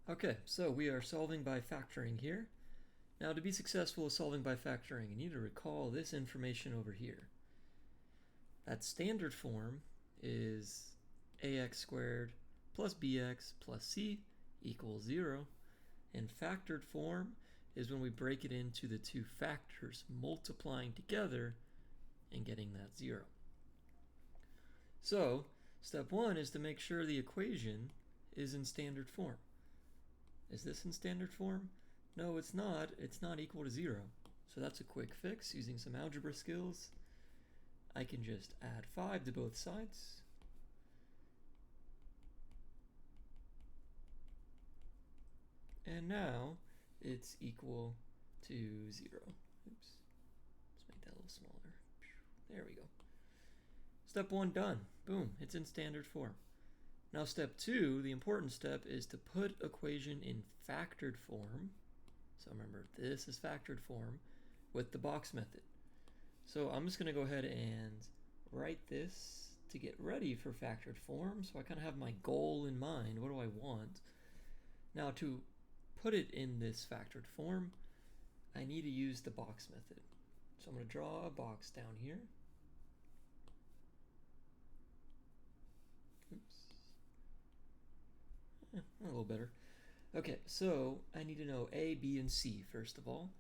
Okay, so we are solving by factoring here. Now, to be successful with solving by factoring, you need to recall this information over here. That standard form is ax squared plus bx plus c equals 0. And factored form is when we break it into the two factors, multiplying together and getting that 0. So, step 1 is to make sure the equation is in standard form. Is this in standard form? No, it's not. It's not equal to 0. So that's a quick fix using some algebra skills. I can just add 5 to both sides. And now it's equal to 0. Oops. Let's make that a little smaller. There we go. Step 1 done. Boom. It's in standard form. Now step 2, the important step, is to put equation in factored form. So remember, this is factored form with the box method. So I'm just going to go ahead and write this to get ready for factored form. So I kind of have my goal in mind. What do I want? Now to put it in this factored form, I need to use the box method. So I'm going to draw a box down here. Oops. A little better. Okay, so I need to know A, B, and C first of all.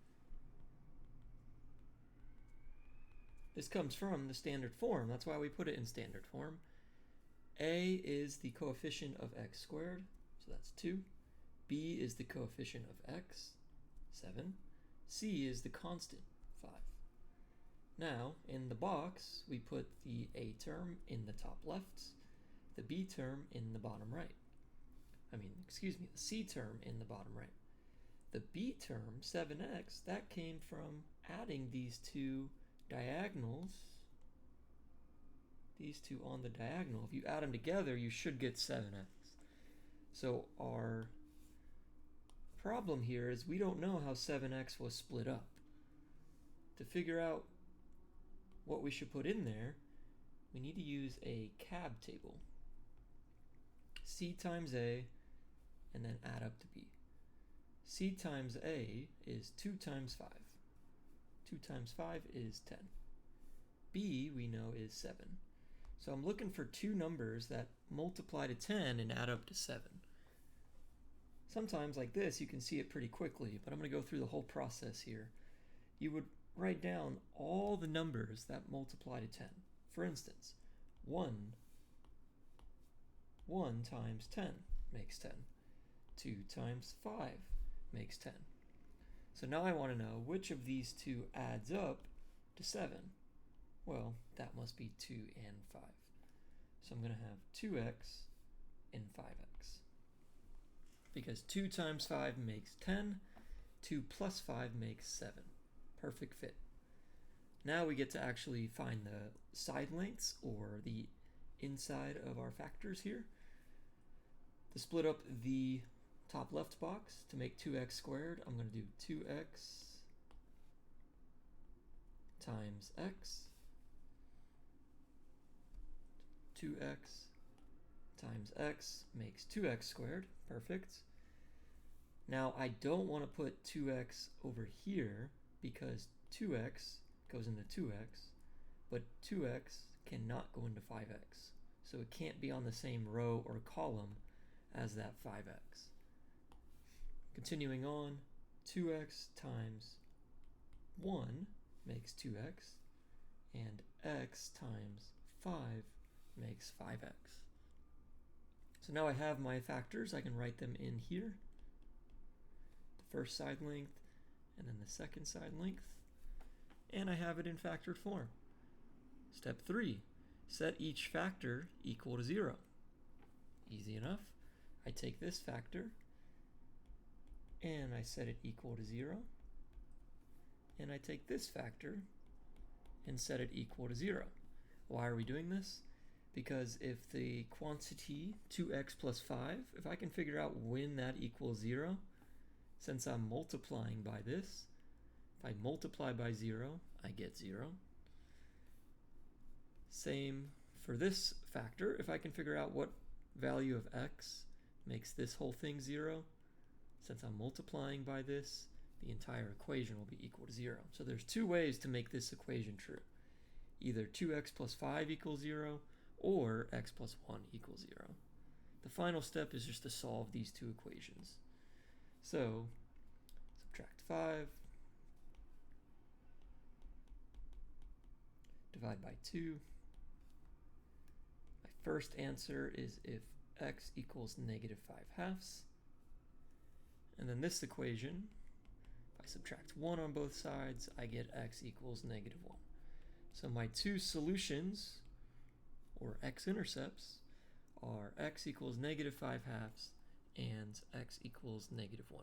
This comes from the standard form. That's why we put it in standard form. A is the coefficient of x squared, so that's 2. B is the coefficient of x, 7. C is the constant, 5. Now, in the box, we put the A term in the top left, the B term in the bottom right. The C term in the bottom right. The B term, 7x, that came from adding these two diagonals, these two on the diagonal. If you add them together, you should get 7x. So our problem here is we don't know how 7x was split up. To figure out what we should put in there, we need to use a CAB table. C times A, and then add up to B. C times A is 2 times 5. 2 times 5 is 10. B, we know, is 7. So I'm looking for two numbers that multiply to 10 and add up to 7. Sometimes like this, you can see it pretty quickly, but I'm going to go through the whole process here. You would write down all the numbers that multiply to 10. For instance, 1 times 10 makes 10. 2 times 5 makes 10. So now I want to know which of these two adds up to 7. Well, that must be 2 and 5. So I'm going to have 2x and 5x. Because 2 times 5 makes 10, 2 plus 5 makes 7. Perfect fit. Now we get to actually find the side lengths, or the inside of our factors here. To split up the top left box to make 2x squared, I'm going to do 2x times x, 2x times x makes 2x squared. Perfect. Now I don't want to put 2x over here because 2x goes into 2x, but 2x cannot go into 5x. So it can't be on the same row or column as that 5x. Continuing on, 2x times 1 makes 2x, and x times 5 makes 5x. So now I have my factors. I can write them in here. The first side length, and then the second side length. And I have it in factored form. Step 3, set each factor equal to 0. Easy enough. I take this factor, and I set it equal to 0. And I take this factor and set it equal to 0. Why are we doing this? Because if the quantity 2x plus 5, if I can figure out when that equals 0, since I'm multiplying by this, if I multiply by 0, I get 0. Same for this factor. If I can figure out what value of x makes this whole thing 0, Since I'm multiplying by this, the entire equation will be equal to 0. So there's two ways to make this equation true. Either 2x plus 5 equals 0, or x plus 1 equals 0. The final step is just to solve these two equations. So, subtract 5, divide by 2. My first answer is if x equals negative 5 halves. And then this equation, if I subtract 1 on both sides, I get x equals negative 1. So my two solutions, or x-intercepts, are x equals negative 5 halves and x equals negative 1.